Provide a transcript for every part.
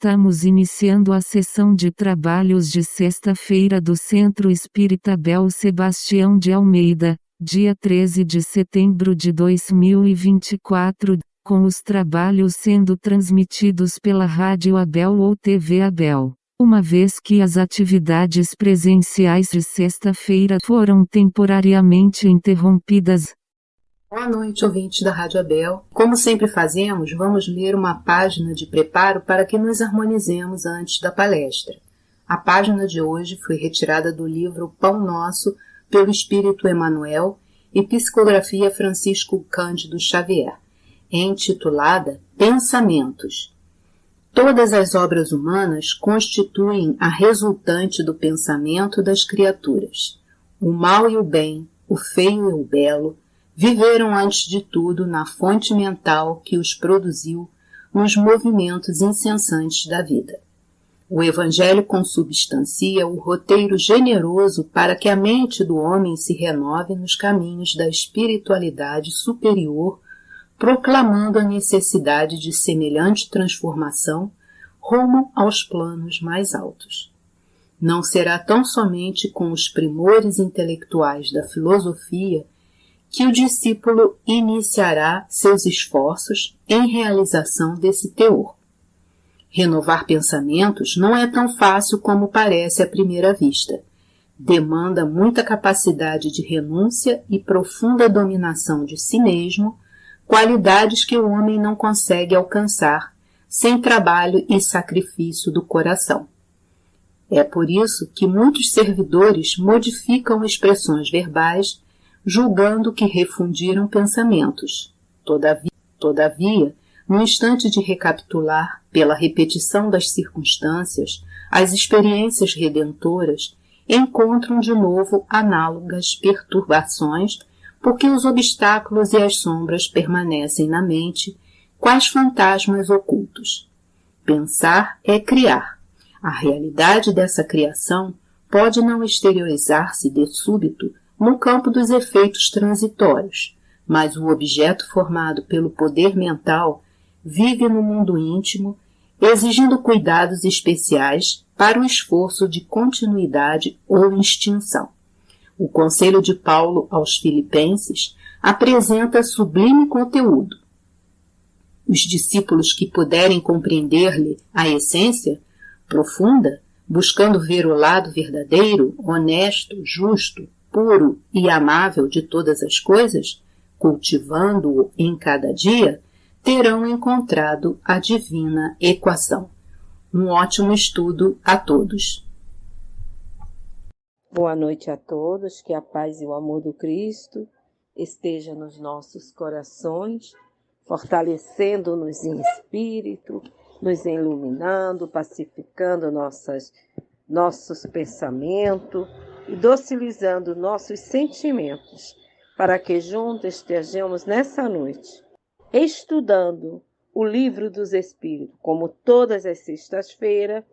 Estamos iniciando a sessão de trabalhos de sexta-feira do Centro Espírita Bel Sebastião de Almeida, dia 13 de setembro de 2024, com os trabalhos sendo transmitidos pela Rádio Abel ou TV Abel. Uma vez que as atividades presenciais de sexta-feira foram temporariamente interrompidas. Boa noite, ouvintes da Rádio Abel. Como sempre fazemos, vamos ler uma página de preparo para que nos harmonizemos antes da palestra. A página de hoje foi retirada do livro Pão Nosso, pelo Espírito Emmanuel, e psicografia Francisco Cândido Xavier, intitulada Pensamentos. Todas as obras humanas constituem a resultante do pensamento das criaturas. O mal e o bem, o feio e o belo, viveram antes de tudo na fonte mental que os produziu nos movimentos incessantes da vida. O Evangelho consubstancia o roteiro generoso para que a mente do homem se renove nos caminhos da espiritualidade superior, proclamando a necessidade de semelhante transformação rumo aos planos mais altos. Não será tão somente com os primores intelectuais da filosofia que o discípulo iniciará seus esforços em realização desse teor. Renovar pensamentos não é tão fácil como parece à primeira vista. Demanda muita capacidade de renúncia e profunda dominação de si mesmo, qualidades que o homem não consegue alcançar sem trabalho e sacrifício do coração. É por isso que muitos servidores modificam expressões verbais julgando que refundiram pensamentos. Todavia, no instante de recapitular, pela repetição das circunstâncias, as experiências redentoras encontram de novo análogas perturbações, porque os obstáculos e as sombras permanecem na mente, quais fantasmas ocultos. Pensar é criar. A realidade dessa criação pode não exteriorizar-se de súbito no campo dos efeitos transitórios, mas o objeto formado pelo poder mental vive no mundo íntimo, exigindo cuidados especiais para o esforço de continuidade ou extinção. O conselho de Paulo aos Filipenses apresenta sublime conteúdo. Os discípulos que puderem compreender-lhe a essência profunda, buscando ver o lado verdadeiro, honesto, justo, puro e amável de todas as coisas, cultivando-o em cada dia, terão encontrado a divina equação. Um ótimo estudo a todos. Boa noite a todos, que a paz e o amor do Cristo esteja nos nossos corações, fortalecendo-nos em espírito, nos iluminando, pacificando nossos pensamentos, e docilizando nossos sentimentos, para que juntos estejamos nessa noite, estudando o Livro dos Espíritos. Como todas as sextas-feiras,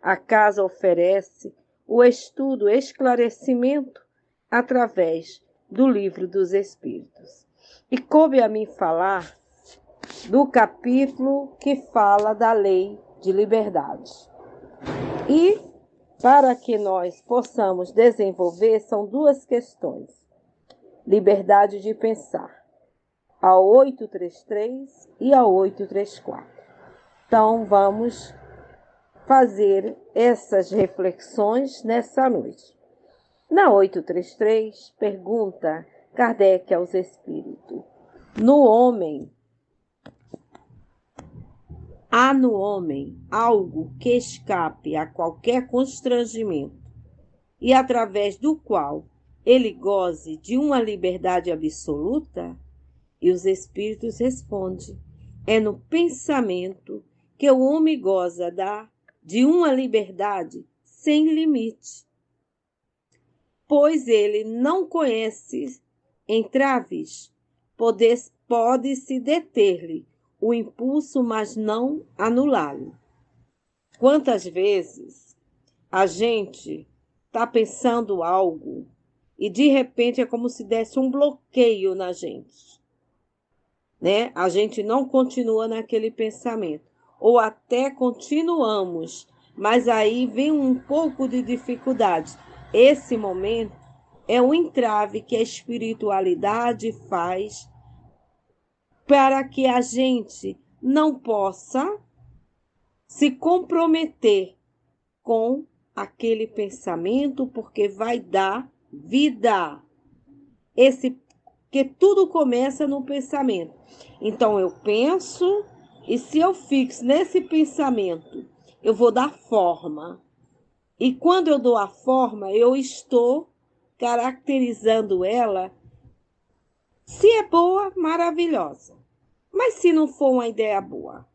a casa oferece o estudo, esclarecimento, através do Livro dos Espíritos. E coube a mim falar do capítulo que fala da lei de liberdade. E para que nós possamos desenvolver, são duas questões. Liberdade de pensar, a 833 e a 834. Então, vamos fazer essas reflexões nessa noite. Na 833, pergunta Kardec aos Espíritos: há no homem algo que escape a qualquer constrangimento e através do qual ele goze de uma liberdade absoluta? E os Espíritos respondem: é no pensamento que o homem goza de uma liberdade sem limite, pois ele não conhece entraves, pode-se deter-lhe o impulso, mas não anulá-lo. Quantas vezes a gente está pensando algo e de repente é como se desse um bloqueio na gente, né? A gente não continua naquele pensamento. ou até continuamos, mas aí vem um pouco de dificuldade. Esse momento é um entrave que a espiritualidade faz para que a gente não possa se comprometer com aquele pensamento, porque vai dar vida. Que tudo começa no pensamento. Então eu penso, e se eu fixo nesse pensamento, eu vou dar forma. E quando eu dou a forma, eu estou caracterizando ela. Se é boa, maravilhosa. Mas se não for uma ideia boa,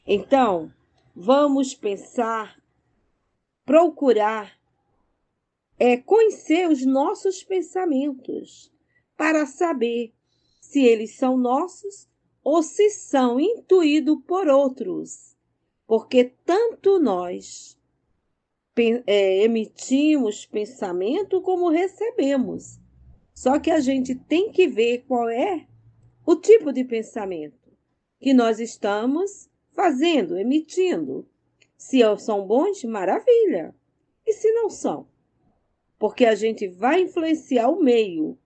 então vamos pensar, procurar conhecer os nossos pensamentos para saber se eles são nossos ou se são intuídos por outros. Porque tanto nós emitimos pensamento como recebemos. Só que a gente tem que ver qual é o tipo de pensamento que nós estamos fazendo, emitindo. Se são bons, maravilha. E se não são? Porque a gente vai influenciar o meio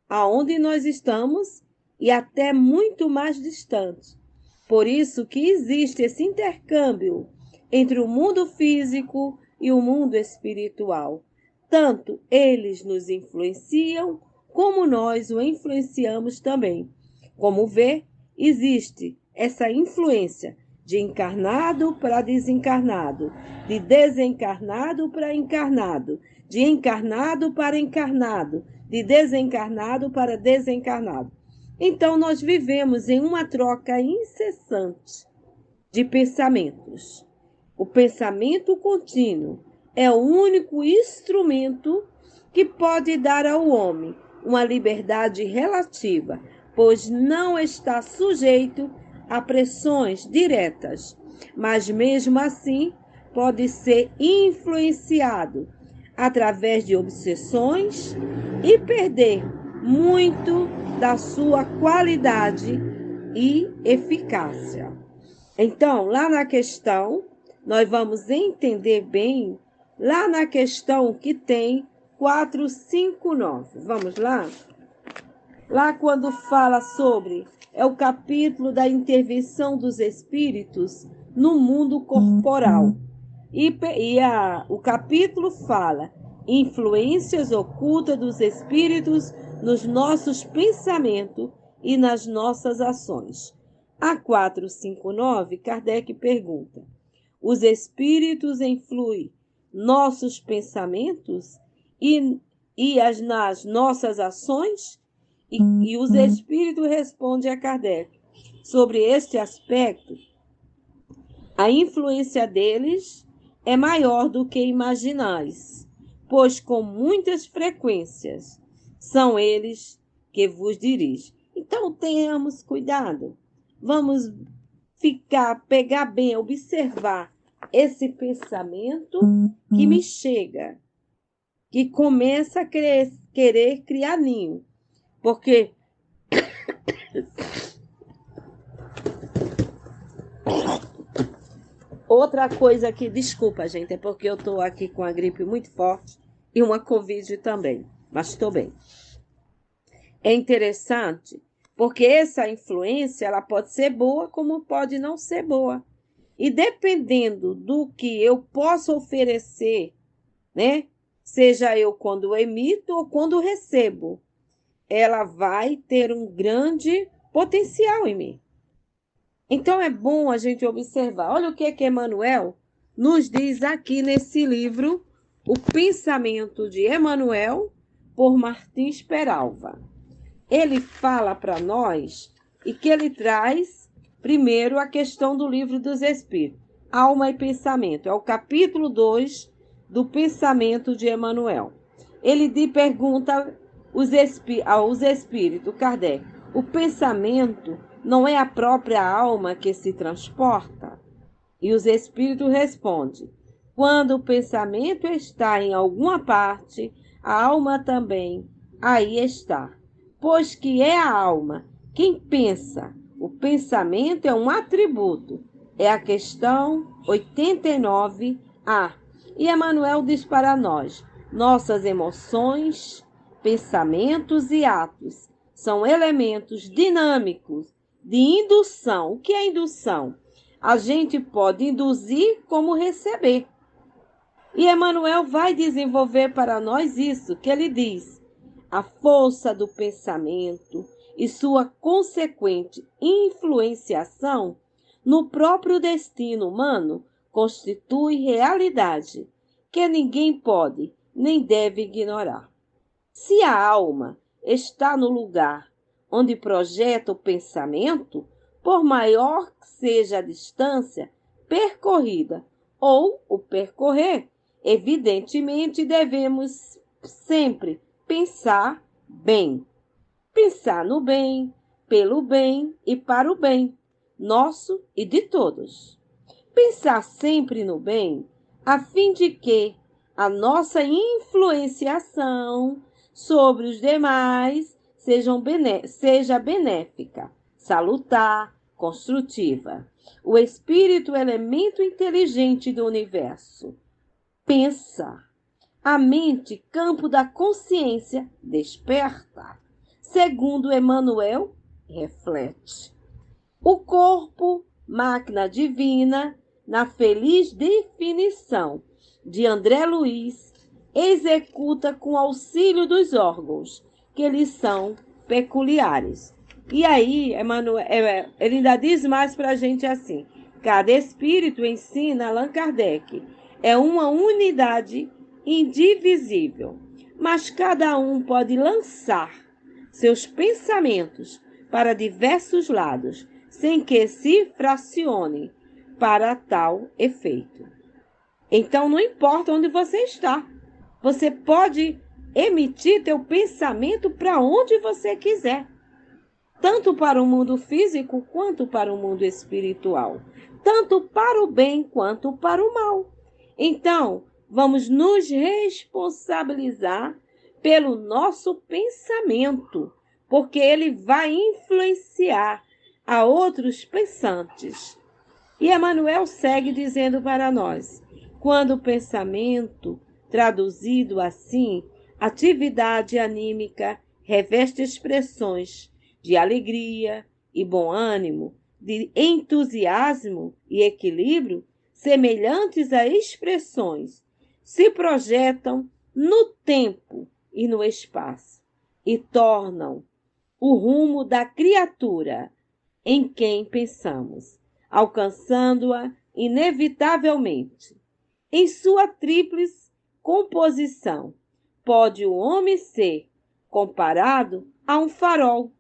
aonde nós estamos e até muito mais distante. Por isso que existe esse intercâmbio entre o mundo físico e o mundo espiritual. Tanto eles nos influenciam, como nós o influenciamos também. Como vê, existe essa influência de encarnado para desencarnado, de desencarnado para encarnado, de encarnado para encarnado, de desencarnado para desencarnado. Então, nós vivemos em uma troca incessante de pensamentos. O pensamento contínuo é o único instrumento que pode dar ao homem uma liberdade relativa, pois não está sujeito a pressões diretas, mas mesmo assim pode ser influenciado através de obsessões e perder muito da sua qualidade e eficácia. Então, lá na questão, nós vamos entender bem, lá na questão que tem 459. Vamos lá? Lá quando fala sobre, é o capítulo da intervenção dos espíritos no mundo corporal. O capítulo fala influências ocultas dos espíritos nos nossos pensamentos e nas nossas ações. A 459, Kardec pergunta: os espíritos influem nossos pensamentos nas nossas ações? E os espíritos respondem a Kardec: sobre este aspecto, a influência deles é maior do que imaginais, pois com muitas frequências são eles que vos dirigem. Então tenhamos cuidado, vamos pegar bem, observar esse pensamento que me chega, que começa a querer criar ninho, porque outra coisa que, desculpa, gente, é porque eu estou aqui com a gripe muito forte e uma Covid também, mas estou bem. É interessante, porque essa influência, ela pode ser boa, como pode não ser boa. E dependendo do que eu posso oferecer, né? Seja eu quando emito ou quando recebo, ela vai ter um grande potencial em mim. Então, é bom a gente observar. Olha o que Emmanuel nos diz aqui nesse livro, O Pensamento de Emmanuel, por Martins Peralva. Ele fala para nós e que ele traz, primeiro, a questão do Livro dos Espíritos, Alma e Pensamento. É o capítulo 2 do Pensamento de Emmanuel. Ele pergunta aos espíritos, Kardec: o pensamento não é a própria alma que se transporta? E os espíritos respondem: quando o pensamento está em alguma parte, a alma também aí está. Pois que é a alma quem pensa, o pensamento é um atributo, É a questão 89A. E Emmanuel diz para nós: nossas emoções, pensamentos e atos são elementos dinâmicos de indução. O que é indução? A gente pode induzir como receber. E Emmanuel vai desenvolver para nós isso, que ele diz: a força do pensamento e sua consequente influenciação no próprio destino humano constitui realidade que ninguém pode nem deve ignorar. Se a alma está no lugar onde projeta o pensamento, por maior que seja a distância percorrida ou o percorrer, evidentemente devemos sempre pensar bem. Pensar no bem, pelo bem e para o bem, nosso e de todos. Pensar sempre no bem, a fim de que a nossa influenciação sobre os demais seja benéfica, salutar, construtiva. O espírito, elemento inteligente do universo, pensa. A mente, campo da consciência, desperta. Segundo Emmanuel, reflete. O corpo, máquina divina, na feliz definição de André Luiz, executa com auxílio dos órgãos, que lhes são peculiares. E aí, Emmanuel, ele ainda diz mais para a gente assim: cada espírito, ensina Allan Kardec, é uma unidade indivisível, mas cada um pode lançar seus pensamentos para diversos lados, sem que se fracione para tal efeito. Então, não importa onde você está, você pode emitir teu pensamento para onde você quiser, tanto para o mundo físico quanto para o mundo espiritual, tanto para o bem quanto para o mal. Então, vamos nos responsabilizar pelo nosso pensamento, porque ele vai influenciar a outros pensantes. E Emmanuel segue dizendo para nós: quando o pensamento, traduzido assim, atividade anímica, reveste expressões de alegria e bom ânimo, de entusiasmo e equilíbrio, semelhantes a expressões, se projetam no tempo e no espaço e tornam o rumo da criatura em quem pensamos, alcançando-a inevitavelmente. Em sua tríplice composição, pode o homem ser comparado a um farol.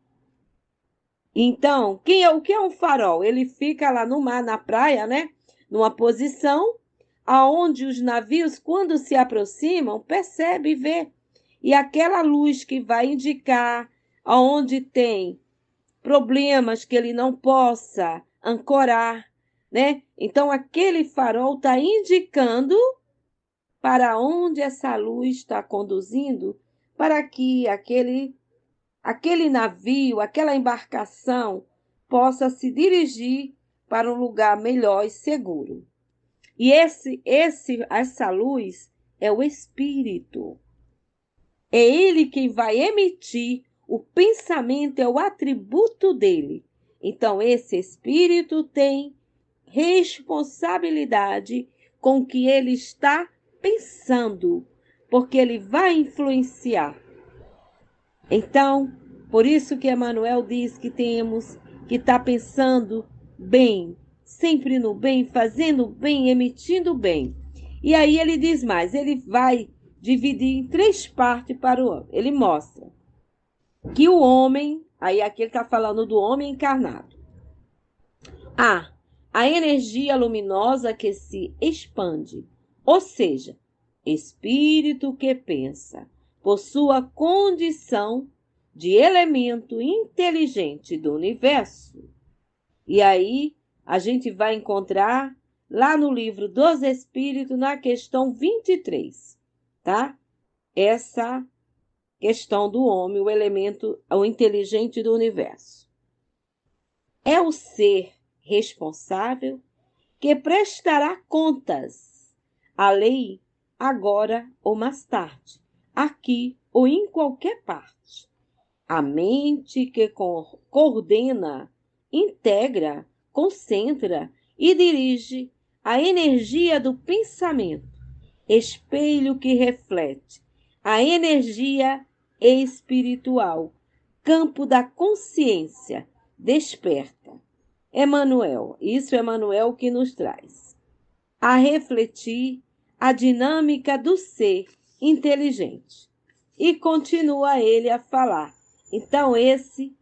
Então, o que é um farol? Ele fica lá no mar, na praia, né? Numa posição aonde os navios, quando se aproximam, percebem e vê. E aquela luz que vai indicar aonde tem problemas que ele não possa ancorar, né? Então, aquele farol está indicando para onde essa luz está conduzindo, para que aquele navio, aquela embarcação possa se dirigir para um lugar melhor e seguro. E essa luz é o Espírito. É ele quem vai emitir o pensamento, é o atributo dele. Então, esse Espírito tem responsabilidade com o que ele está pensando, porque ele vai influenciar. Então, por isso que Emmanuel diz que temos que estar pensando bem, sempre no bem, fazendo bem, emitindo bem. E aí ele diz mais, ele vai dividir em 3 partes para o homem. Ele mostra que o homem, aí aqui ele está falando do homem encarnado. A energia luminosa que se expande, ou seja, espírito que pensa, por sua condição de elemento inteligente do universo. E aí a gente vai encontrar lá no livro dos Espíritos, na questão 23, tá? Essa questão do homem, o elemento, o inteligente do universo. É o ser responsável que prestará contas à lei agora ou mais tarde, aqui ou em qualquer parte. A mente que coordena, integra, concentra e dirige a energia do pensamento, espelho que reflete a energia espiritual, campo da consciência, desperta. Emmanuel, isso é Emmanuel que nos traz a refletir a dinâmica do ser inteligente. E continua ele a falar. Então, esse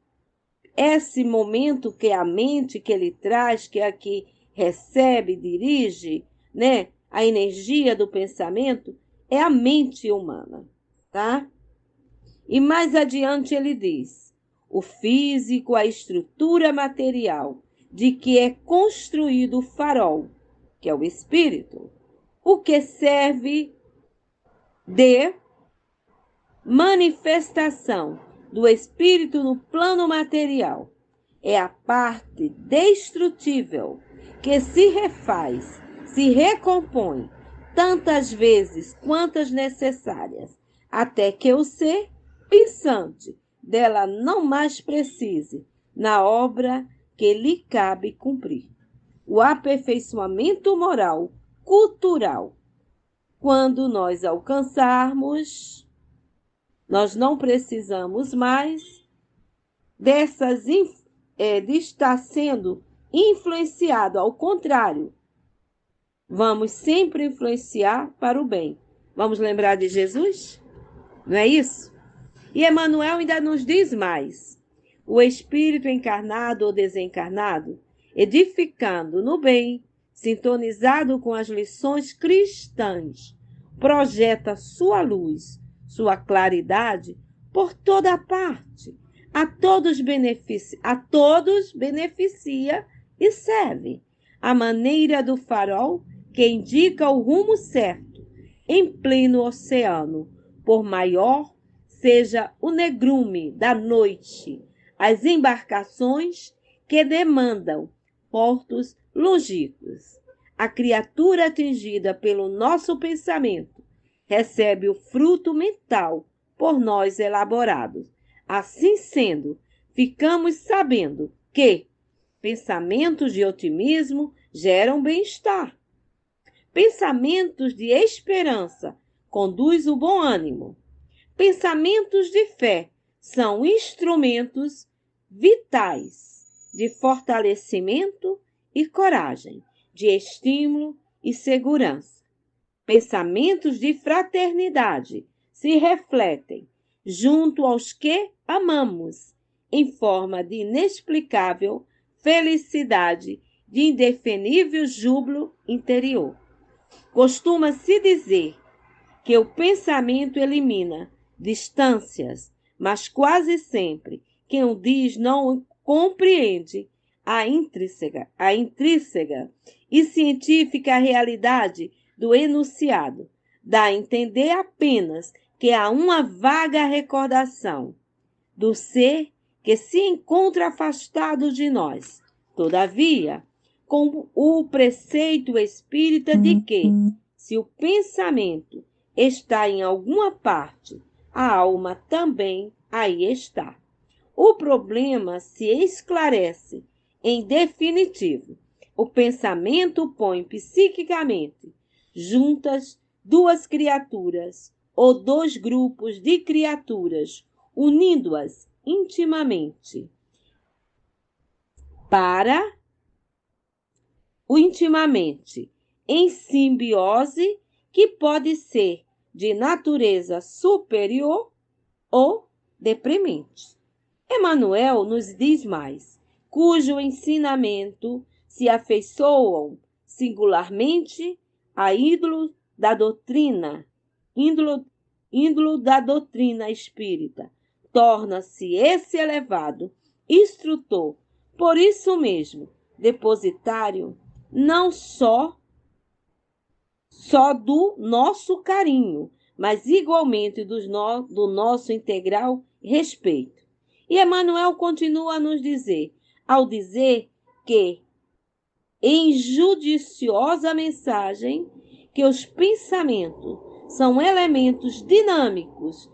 momento que a mente que ele traz, que aqui recebe, dirige, né, a energia do pensamento, é a mente humana, tá? E mais adiante ele diz: o físico, a estrutura material de que é construído o farol, que é o espírito, o que serve de manifestação do espírito no plano material, é a parte destrutível que se refaz, se recompõe tantas vezes quantas necessárias, até que o ser pensante dela não mais precise na obra que lhe cabe cumprir. O aperfeiçoamento moral, cultural, quando nós alcançarmos, nós não precisamos mais de estar sendo influenciado, ao contrário, vamos sempre influenciar para o bem. Vamos lembrar de Jesus? Não é isso? E Emmanuel ainda nos diz mais: o espírito encarnado ou desencarnado, edificando no bem, sintonizado com as lições cristãs, projeta sua luz, sua claridade por toda parte, a todos beneficia e serve, a maneira do farol que indica o rumo certo, em pleno oceano, por maior seja o negrume da noite, as embarcações que demandam portos longínquos. A criatura atingida pelo nosso pensamento recebe o fruto mental por nós elaborado. Assim sendo, ficamos sabendo que pensamentos de otimismo geram bem-estar. Pensamentos de esperança conduzem o bom ânimo. Pensamentos de fé são instrumentos vitais de fortalecimento e coragem, de estímulo e segurança. Pensamentos de fraternidade se refletem junto aos que amamos, em forma de inexplicável felicidade, de indefinível júbilo interior. Costuma-se dizer que o pensamento elimina distâncias, mas quase sempre quem o diz não compreende a intrínseca e científica realidade do enunciado. Dá a entender apenas que há uma vaga recordação do ser que se encontra afastado de nós. Todavia, com o preceito espírita de que, se o pensamento está em alguma parte, a alma também aí está. O problema se esclarece em definitivo. O pensamento põe psiquicamente juntas duas criaturas ou dois grupos de criaturas, unindo-as intimamente. Em simbiose que pode ser de natureza superior ou deprimente. Emmanuel nos diz mais, cujo ensinamento se afeiçoam singularmente a ídolo da doutrina espírita. Torna-se esse elevado instrutor, por isso mesmo, depositário não só do nosso carinho, mas igualmente do nosso integral respeito. E Emmanuel continua a nos dizer, ao dizer que em judiciosa mensagem que os pensamentos são elementos dinâmicos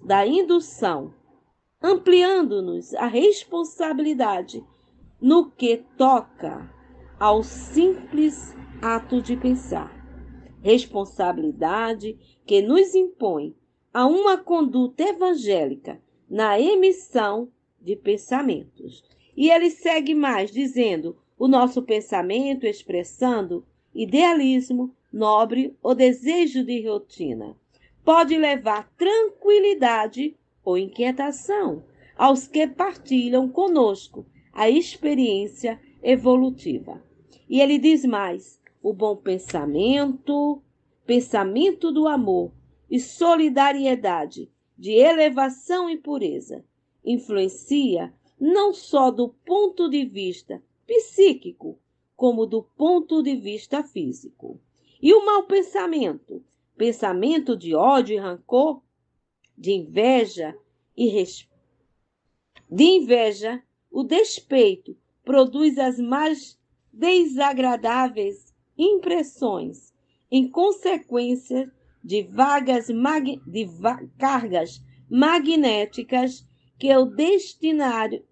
da indução, ampliando-nos a responsabilidade no que toca ao simples ato de pensar. Responsabilidade que nos impõe a uma conduta evangélica na emissão de pensamentos. E ele segue mais, dizendo: o nosso pensamento expressando idealismo nobre ou desejo de rotina pode levar tranquilidade ou inquietação aos que partilham conosco a experiência evolutiva. E ele diz mais: o bom pensamento, pensamento do amor e solidariedade, de elevação e pureza, influencia não só do ponto de vista psíquico, como do ponto de vista físico. E o mau pensamento, pensamento de ódio e rancor, de inveja, o despeito produz as mais desagradáveis impressões em consequência de cargas magnéticas que o destinatário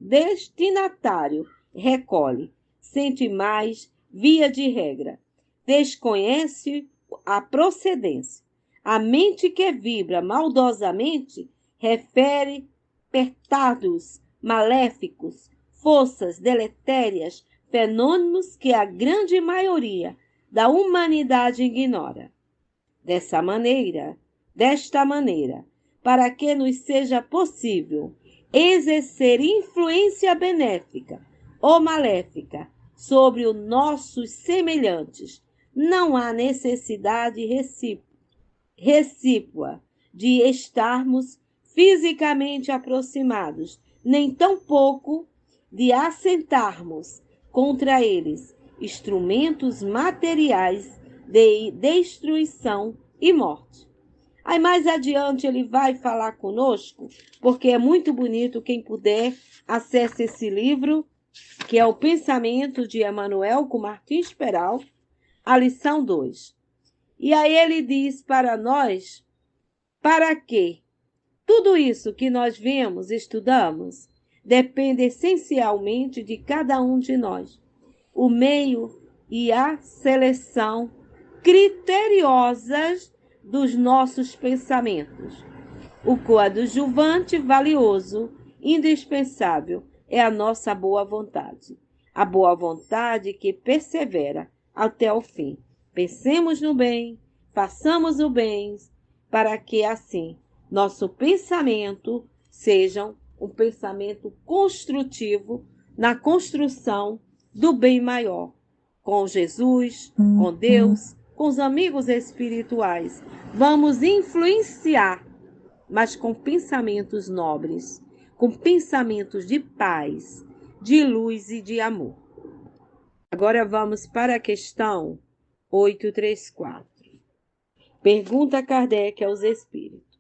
recolhe, sente mais, via de regra, desconhece a procedência. A mente que vibra maldosamente refere petardos maléficos, forças deletérias, fenômenos que a grande maioria da humanidade ignora. Desta maneira, para que nos seja possível exercer influência benéfica ou maléfica sobre os nossos semelhantes, não há necessidade recíproca de estarmos fisicamente aproximados, nem tampouco de assentarmos contra eles instrumentos materiais de destruição e morte. Aí mais adiante ele vai falar conosco, porque é muito bonito. Quem puder, acesse esse livro, que é o Pensamento de Emmanuel, com Martins Peral, a lição 2. E aí ele diz para nós, para que tudo isso que nós vemos, estudamos, depende essencialmente de cada um de nós. O meio e a seleção criteriosas dos nossos pensamentos. O coadjuvante valioso, indispensável, é a nossa boa vontade. A boa vontade que persevera até o fim. Pensemos no bem, façamos o bem, para que assim nosso pensamento seja um pensamento construtivo na construção do bem maior, com Jesus, com Deus, com os amigos espirituais. Vamos influenciar, mas com pensamentos nobres, com pensamentos de paz, de luz e de amor. Agora vamos para a questão 834. Pergunta Kardec aos espíritos: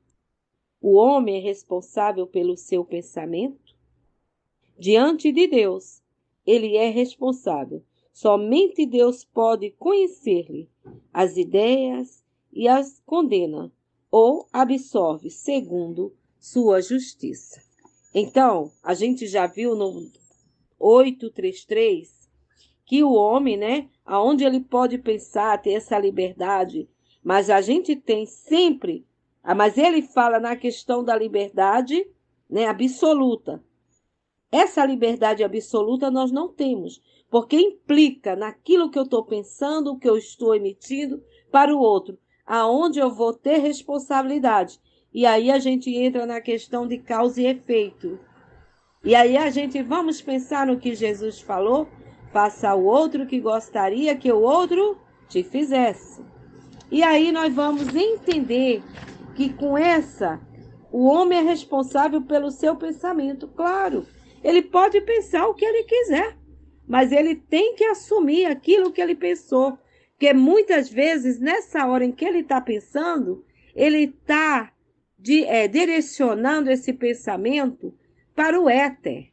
o homem é responsável pelo seu pensamento? Diante de Deus, ele é responsável. Somente Deus pode conhecer-lhe as ideias e as condena ou absorve segundo sua justiça. Então, a gente já viu no 833 que o homem, aonde ele pode pensar, ter essa liberdade, mas a gente tem sempre, mas ele fala na questão da liberdade, absoluta. Essa liberdade absoluta nós não temos, porque implica naquilo que eu estou pensando, que eu estou emitindo para o outro, aonde eu vou ter responsabilidade. E aí a gente entra na questão de causa e efeito. E aí vamos pensar no que Jesus falou: faça ao outro que gostaria que o outro te fizesse. E aí nós vamos entender que com o homem é responsável pelo seu pensamento. Claro, ele pode pensar o que ele quiser, mas ele tem que assumir aquilo que ele pensou. Porque muitas vezes, nessa hora em que ele está pensando, ele está direcionando esse pensamento para o éter,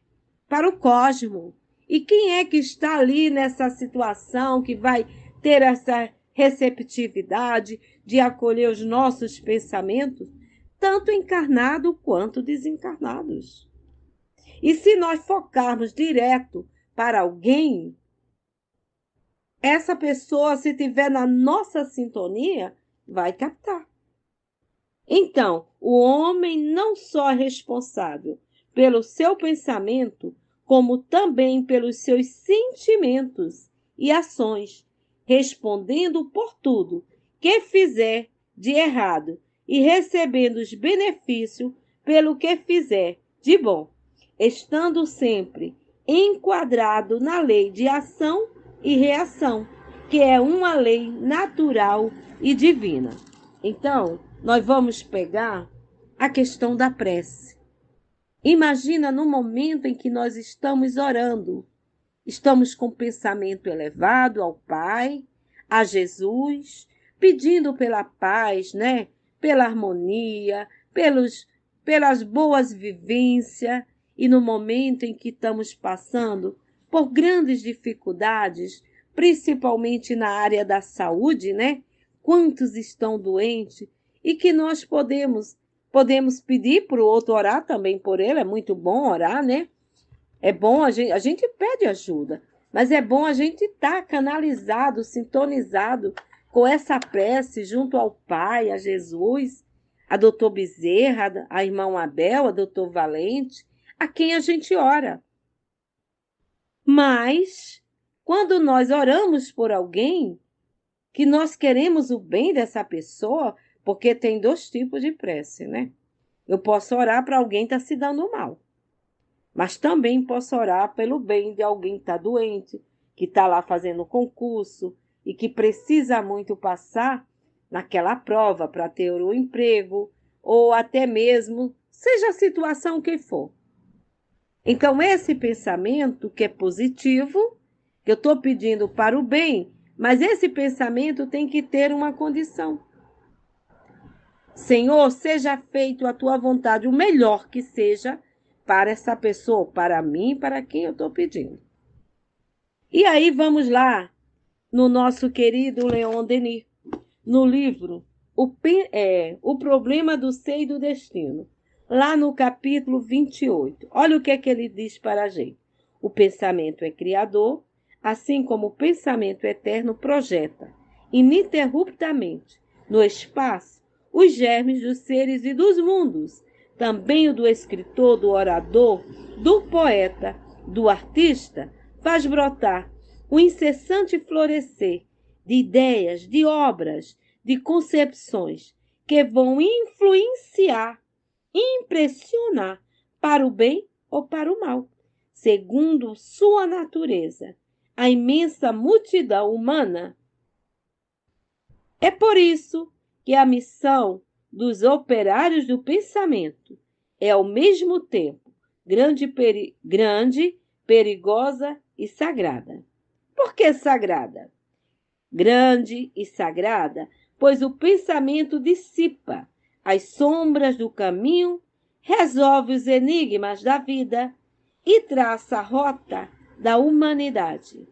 para o cosmo. E quem é que está ali nessa situação que vai ter essa receptividade de acolher os nossos pensamentos, tanto encarnados quanto desencarnados? E se nós focarmos direto para alguém, essa pessoa, se tiver na nossa sintonia, vai captar. Então, o homem não só é responsável pelo seu pensamento, como também pelos seus sentimentos e ações, respondendo por tudo que fizer de errado e recebendo os benefícios pelo que fizer de bom, estando sempre enquadrado na lei de ação e reação, que é uma lei natural e divina. Então, nós vamos pegar a questão da prece. Imagina no momento em que nós estamos orando, estamos com pensamento elevado ao Pai, a Jesus, pedindo pela paz, né? Pela harmonia, pelas boas vivências, e no momento em que estamos passando por grandes dificuldades, principalmente na área da saúde, né? Quantos estão doentes e que nós podemos pedir para o outro orar também por ele, é muito bom orar, né? É bom, a gente pede ajuda, mas é bom a gente estar canalizado, sintonizado com essa prece junto ao Pai, a Jesus, a doutor Bezerra, a irmão Abel, a doutor Valente, a quem a gente ora. Mas, quando nós oramos por alguém, que nós queremos o bem dessa pessoa, porque tem 2 tipos de prece, né? Eu posso orar para alguém que está se dando mal, mas também posso orar pelo bem de alguém que está doente, que está lá fazendo concurso e que precisa muito passar naquela prova para ter o emprego, ou até mesmo, seja a situação que for. Então, esse pensamento que é positivo, que eu estou pedindo para o bem, mas esse pensamento tem que ter uma condição. Senhor, seja feito a tua vontade, o melhor que seja para essa pessoa, para mim, para quem eu estou pedindo. E aí vamos lá no nosso querido Leon Denis, no livro O Problema do Ser e do Destino, lá no capítulo 28. Olha o que é que ele diz para a gente. O pensamento é criador, assim como o pensamento eterno projeta, ininterruptamente, no espaço, os germes dos seres e dos mundos, também o do escritor, do orador, do poeta, do artista, faz brotar o incessante florescer de ideias, de obras, de concepções que vão influenciar, impressionar para o bem ou para o mal, segundo sua natureza, a imensa multidão humana. É por isso que a missão dos operários do pensamento é ao mesmo tempo grande, perigosa e sagrada. Por que sagrada? Grande e sagrada, pois o pensamento dissipa as sombras do caminho, resolve os enigmas da vida e traça a rota da humanidade.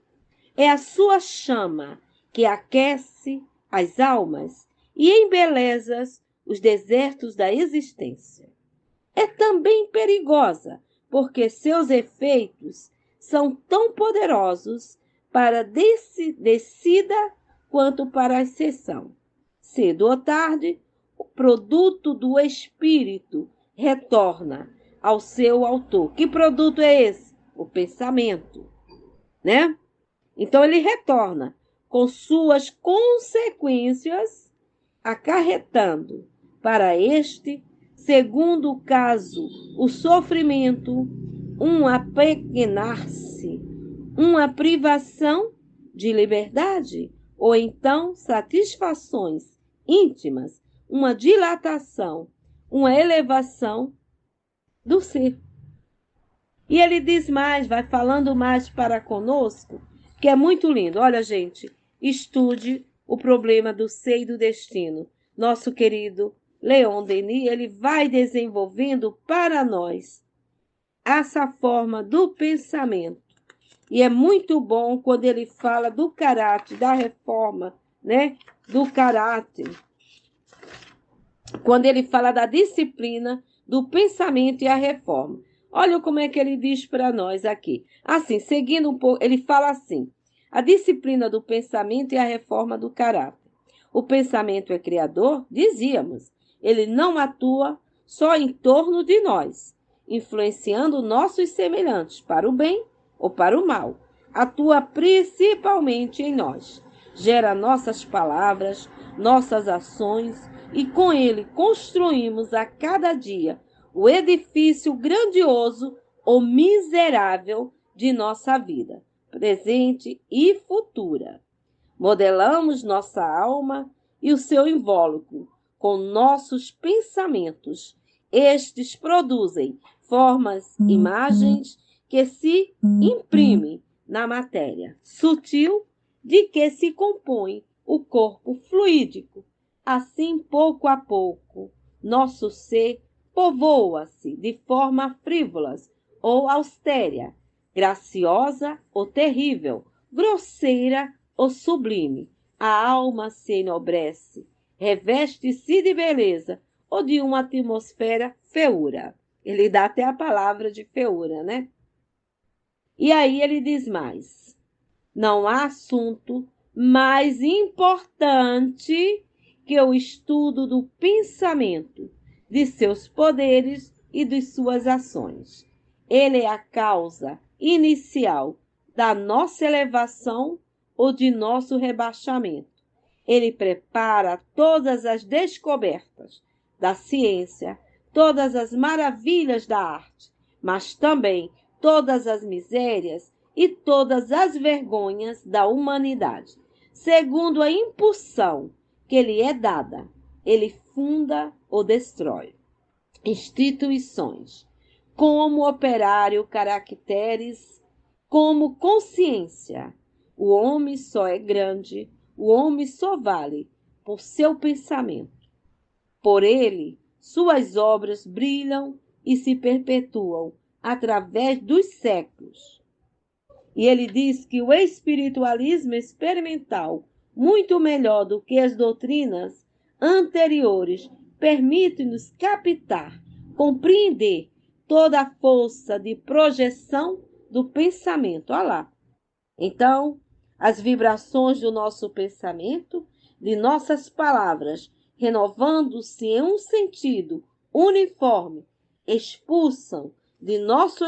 É a sua chama que aquece as almas e embeleza os desertos da existência. É também perigosa, porque seus efeitos são tão poderosos para descida quanto para ascensão. Cedo ou tarde, o produto do espírito retorna ao seu autor. Que produto é esse? O pensamento, né? Então ele retorna com suas consequências, acarretando para este, segundo o caso, o sofrimento, um apequenar-se, uma privação de liberdade, ou então satisfações íntimas, uma dilatação, uma elevação do ser. E ele diz mais, vai falando mais para conosco, que é muito lindo. Olha, gente, estude o problema do ser e do destino. Nosso querido Leon Denis, ele vai desenvolvendo para nós essa forma do pensamento, E é muito bom quando ele fala do caráter, da reforma, né? Do caráter. Quando ele fala da disciplina, do pensamento e a reforma. Olha como é que ele diz para nós aqui. Assim, seguindo um pouco, ele fala assim: a disciplina do pensamento e a reforma do caráter. O pensamento é criador, dizíamos. Ele não atua só em torno de nós, influenciando nossos semelhantes para o bem ou para o mal. Atua principalmente em nós. Gera nossas palavras, nossas ações e com ele construímos a cada dia o edifício grandioso ou miserável de nossa vida, presente e futura. Modelamos nossa alma e o seu invólucro com nossos pensamentos. Estes produzem formas, imagens que se imprimem na matéria sutil de que se compõe o corpo fluídico. Assim, pouco a pouco, nosso ser povoa-se de forma frívola ou austera, graciosa ou terrível, grosseira ou sublime. A alma se enobrece, reveste-se de beleza ou de uma atmosfera feura. Ele dá até a palavra de feura, né? E aí ele diz mais: não há assunto mais importante que o estudo do pensamento, de seus poderes e de suas ações. Ele é a causa inicial da nossa elevação ou de nosso rebaixamento. Ele prepara todas as descobertas da ciência, todas as maravilhas da arte, mas também todas as misérias e todas as vergonhas da humanidade. Segundo a impulsão que lhe é dada, ele funda ou destrói instituições, como operário, caracteres, como consciência. O homem só é grande, o homem só vale por seu pensamento. Por ele, suas obras brilham e se perpetuam através dos séculos. E ele diz que o espiritualismo experimental, muito melhor do que as doutrinas anteriores, permite-nos captar, compreender toda a força de projeção do pensamento. Olha lá. Então, as vibrações do nosso pensamento, de nossas palavras, renovando-se em um sentido uniforme, expulsam de nosso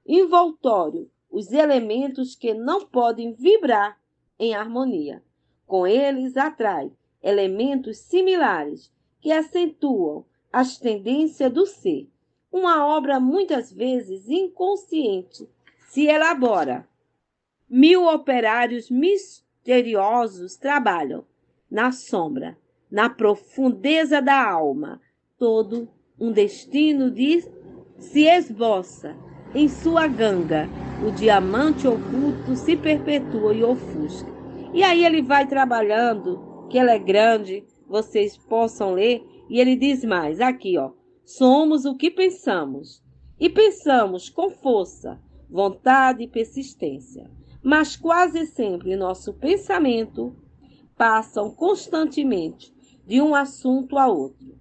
envoltório os elementos que não podem vibrar em harmonia. Com eles atrai elementos similares que acentuam as tendências do ser. Uma obra muitas vezes inconsciente se elabora. 1000 operários misteriosos trabalham na sombra, na profundeza da alma. Todo um destino se esboça em sua ganga. O diamante oculto se perpetua e ofusca. E aí ele vai trabalhando, que ela é grande, vocês possam ler, e ele diz mais, aqui ó, somos o que pensamos, e pensamos com força, vontade e persistência, mas quase sempre nosso pensamento passam constantemente de um assunto a outro.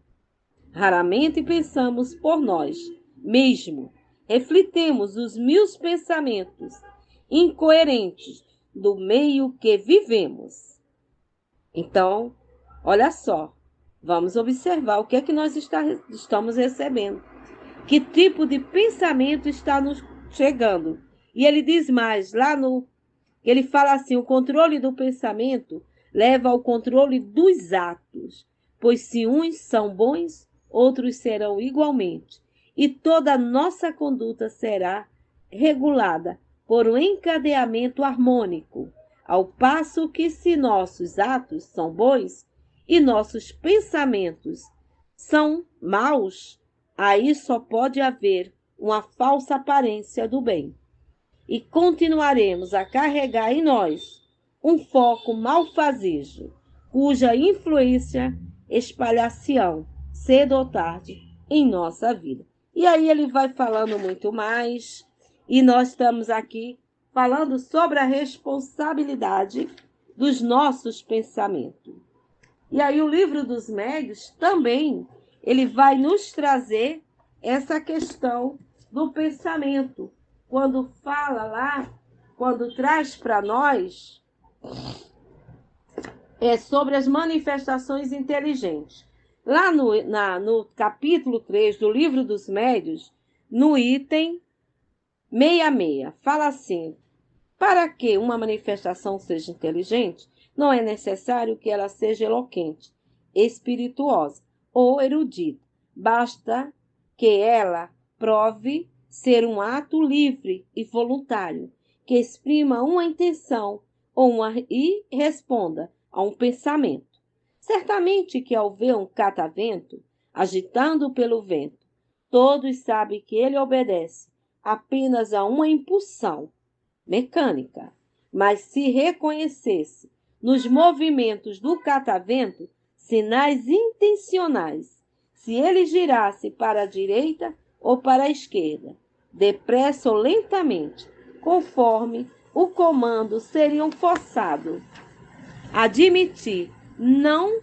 Raramente pensamos por nós mesmo, refletemos os 1000 pensamentos incoerentes do meio que vivemos. Então, olha só, vamos observar o que é que nós estamos recebendo. Que tipo de pensamento está nos chegando? E ele diz mais, ele fala assim, o controle do pensamento leva ao controle dos atos, pois se uns são bons, outros serão igualmente, e toda a nossa conduta será regulada por um encadeamento harmônico, ao passo que se nossos atos são bons e nossos pensamentos são maus, aí só pode haver uma falsa aparência do bem. E continuaremos a carregar em nós um foco malfazejo, cuja influência espalhar-se-ão, cedo ou tarde, em nossa vida. E aí ele vai falando muito mais, e nós estamos aqui falando sobre a responsabilidade dos nossos pensamentos. E aí o Livro dos Médiuns também, ele vai nos trazer essa questão do pensamento. Quando fala lá, quando traz para nós, sobre as manifestações inteligentes. Lá no capítulo 3 do Livro dos Médiuns, no item 66, fala assim: para que uma manifestação seja inteligente, não é necessário que ela seja eloquente, espirituosa ou erudita. Basta que ela prove ser um ato livre e voluntário, que exprima uma intenção e responda a um pensamento. Certamente que ao ver um catavento agitando pelo vento, todos sabem que ele obedece apenas a uma impulsão mecânica, mas se reconhecesse nos movimentos do catavento sinais intencionais, se ele girasse para a direita ou para a esquerda, depressa ou lentamente, conforme o comando, seriam forçados a admitir não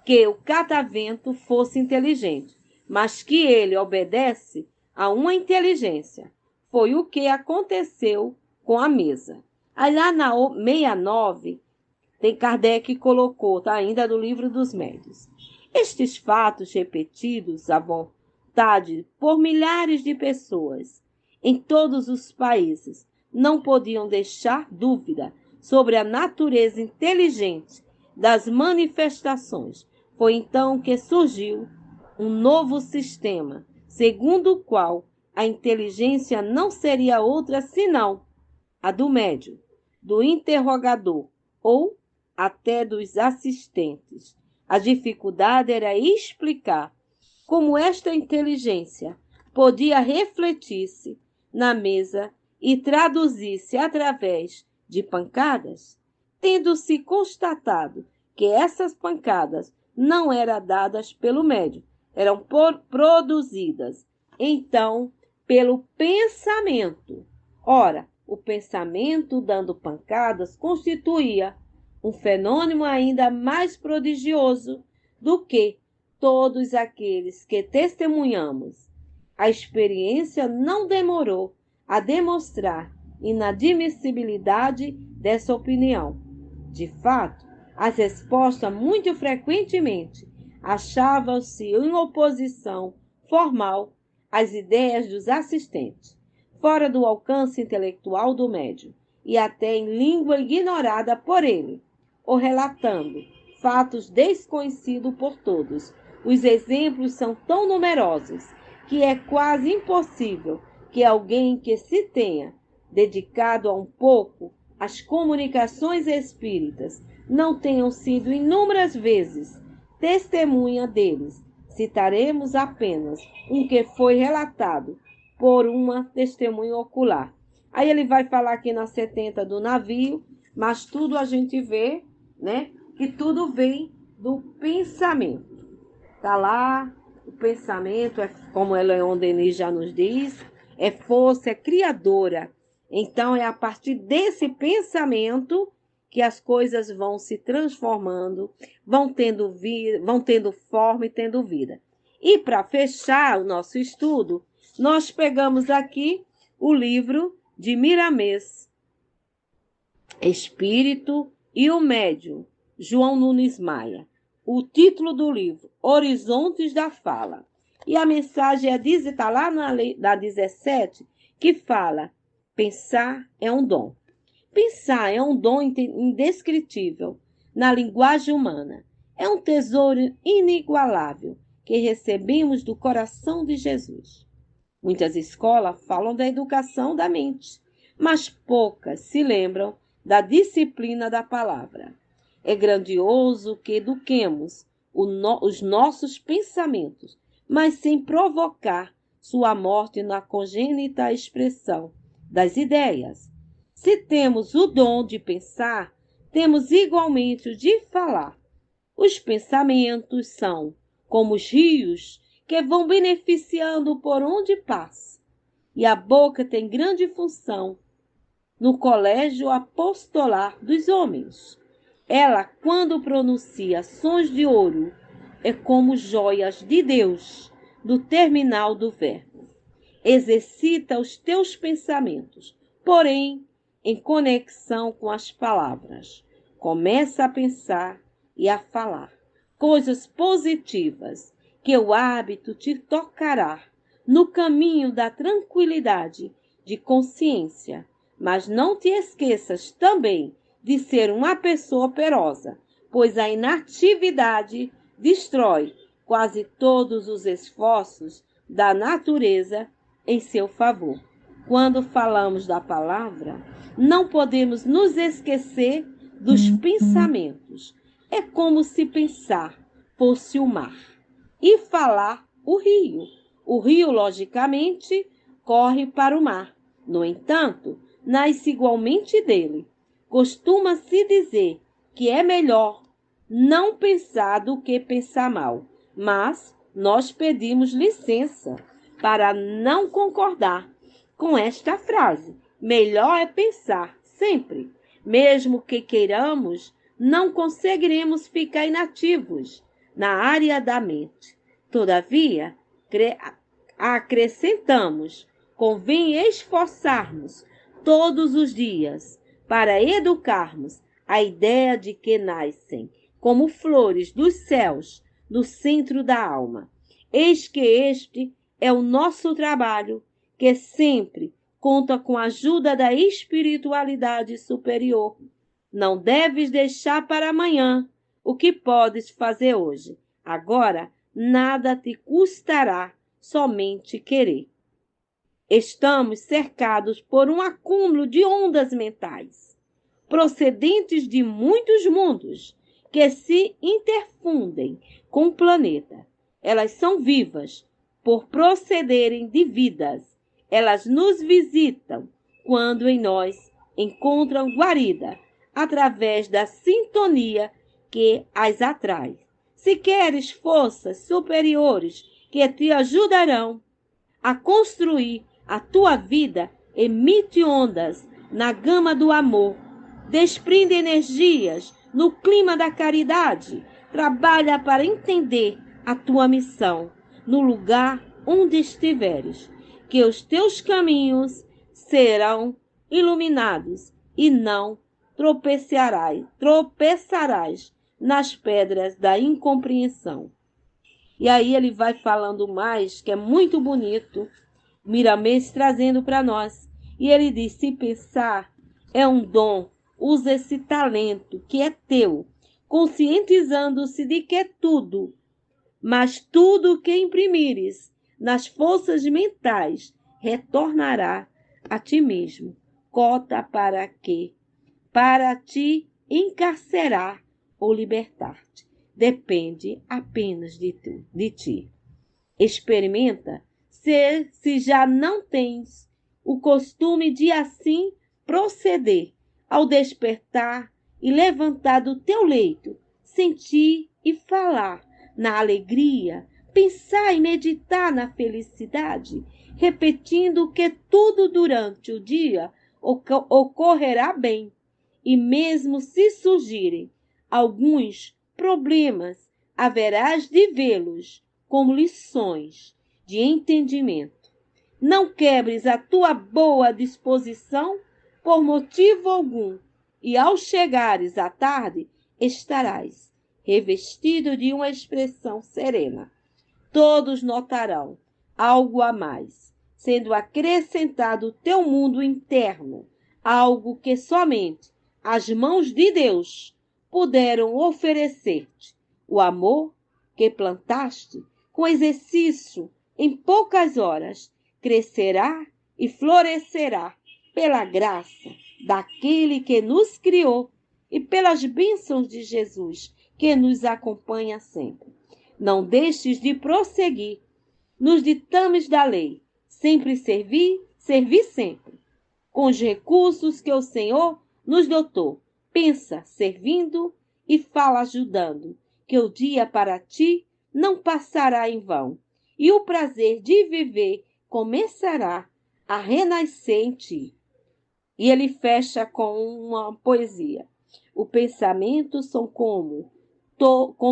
que o catavento fosse inteligente, mas que ele obedece a uma inteligência. Foi o que aconteceu com a mesa. Aí lá na 69, tem Kardec colocou, tá ainda do Livro dos Médiuns. Estes fatos repetidos à vontade por milhares de pessoas em todos os países não podiam deixar dúvida sobre a natureza inteligente das manifestações. Foi então que surgiu um novo sistema, segundo o qual a inteligência não seria outra senão a do médium, do interrogador ou até dos assistentes. A dificuldade era explicar como esta inteligência podia refletir-se na mesa e traduzir-se através de pancadas, tendo-se constatado que essas pancadas não eram dadas pelo médium, eram produzidas, então, pelo pensamento. Ora, o pensamento dando pancadas constituía um fenômeno ainda mais prodigioso do que todos aqueles que testemunhamos. A experiência não demorou a demonstrar inadmissibilidade dessa opinião. De fato, as respostas muito frequentemente achavam-se em oposição formal às ideias dos assistentes, fora do alcance intelectual do médium, e até em língua ignorada por ele, ou relatando fatos desconhecidos por todos. Os exemplos são tão numerosos que é quase impossível que alguém que se tenha dedicado a um pouco às comunicações espíritas não tenham sido inúmeras vezes testemunha deles. Citaremos apenas um que foi relatado por uma testemunha ocular. Aí ele vai falar aqui na 70 do navio, mas tudo a gente vê, né, que tudo vem do pensamento. Tá lá, o pensamento é, como Leon Denis já nos diz, é força, é criadora. Então é a partir desse pensamento que as coisas vão se transformando, vão tendo forma e tendo vida. E para fechar o nosso estudo, nós pegamos aqui o livro de Miramês, Espírito e o Médium, João Nunes Maia. O título do livro, Horizontes da Fala. E a mensagem está lá na 17, que fala: pensar é um dom. Pensar é um dom indescritível na linguagem humana. É um tesouro inigualável que recebemos do coração de Jesus. Muitas escolas falam da educação da mente, mas poucas se lembram da disciplina da palavra. É grandioso que eduquemos os nossos pensamentos, mas sem provocar sua morte na congênita expressão das ideias. Se temos o dom de pensar, temos igualmente o de falar. Os pensamentos são como os rios que vão beneficiando por onde passa. E a boca tem grande função no colégio apostolar dos homens. Ela, quando pronuncia sons de ouro, é como joias de Deus do terminal do verbo. Exercita os teus pensamentos, porém, em conexão com as palavras. Começa a pensar e a falar coisas positivas, que o hábito te tocará no caminho da tranquilidade de consciência. Mas não te esqueças também de ser uma pessoa operosa, pois a inatividade destrói quase todos os esforços da natureza em seu favor. Quando falamos da palavra, não podemos nos esquecer dos pensamentos. É como se pensar fosse o mar e falar o rio. O rio, logicamente, corre para o mar. No entanto, nasce igualmente dele. Costuma-se dizer que é melhor não pensar do que pensar mal, mas nós pedimos licença para não concordar com esta frase. Melhor é pensar sempre. Mesmo que queiramos, não conseguiremos ficar inativos na área da mente. Todavia, acrescentamos, convém esforçarmos todos os dias para educarmos a ideia de que nascem como flores dos céus no centro da alma. Eis que este é o nosso trabalho, que sempre conta com a ajuda da espiritualidade superior. Não deves deixar para amanhã o que podes fazer hoje. Agora, nada te custará somente querer. Estamos cercados por um acúmulo de ondas mentais, procedentes de muitos mundos, que se interfundem com o planeta. Elas são vivas, por procederem de vidas. Elas nos visitam quando em nós encontram guarida, através da sintonia que as atrai. Se queres forças superiores que te ajudarão a construir a tua vida, emite ondas na gama do amor, desprende energias no clima da caridade, trabalha para entender a tua missão no lugar onde estiveres, que os teus caminhos serão iluminados e não tropeçarás nas pedras da incompreensão. E aí ele vai falando mais, que é muito bonito, Miramês trazendo para nós. E ele diz, se pensar é um dom, usa esse talento que é teu, conscientizando-se de que é tudo, mas tudo que imprimires nas forças mentais retornará a ti mesmo. Cota para quê? Para te encarcerar ou libertar-te. Depende apenas de ti. Experimenta se já não tens o costume de assim proceder ao despertar e levantar do teu leito, sentir e falar na alegria, pensar e meditar na felicidade, repetindo que tudo durante o dia ocorrerá bem. E mesmo se surgirem alguns problemas, haverás de vê-los como lições de entendimento. Não quebres a tua boa disposição por motivo algum, e ao chegares à tarde, estarás revestido de uma expressão serena. Todos notarão algo a mais, sendo acrescentado o teu mundo interno, algo que somente as mãos de Deus puderam oferecer-te. O amor que plantaste com exercício em poucas horas crescerá e florescerá pela graça daquele que nos criou e pelas bênçãos de Jesus que nos acompanha sempre. Não deixes de prosseguir nos ditames da lei, sempre servir sempre, com os recursos que o Senhor nos dotou. Pensa servindo e fala ajudando, que o dia para ti não passará em vão, e o prazer de viver começará a renascer em ti. E ele fecha com uma poesia. O pensamento são como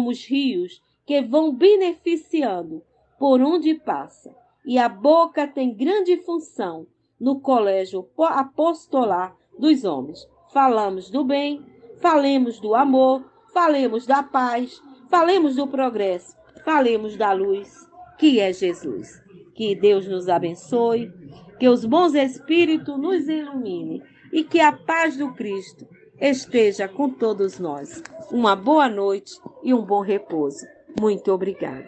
os rios que vão beneficiando por onde passa. E a boca tem grande função no colégio apostolar dos homens. Falamos do bem, falemos do amor, falemos da paz, falemos do progresso, falemos da luz, que é Jesus. Que Deus nos abençoe, que os bons espíritos nos iluminem e que a paz do Cristo esteja com todos nós. Uma boa noite e um bom repouso. Muito obrigada.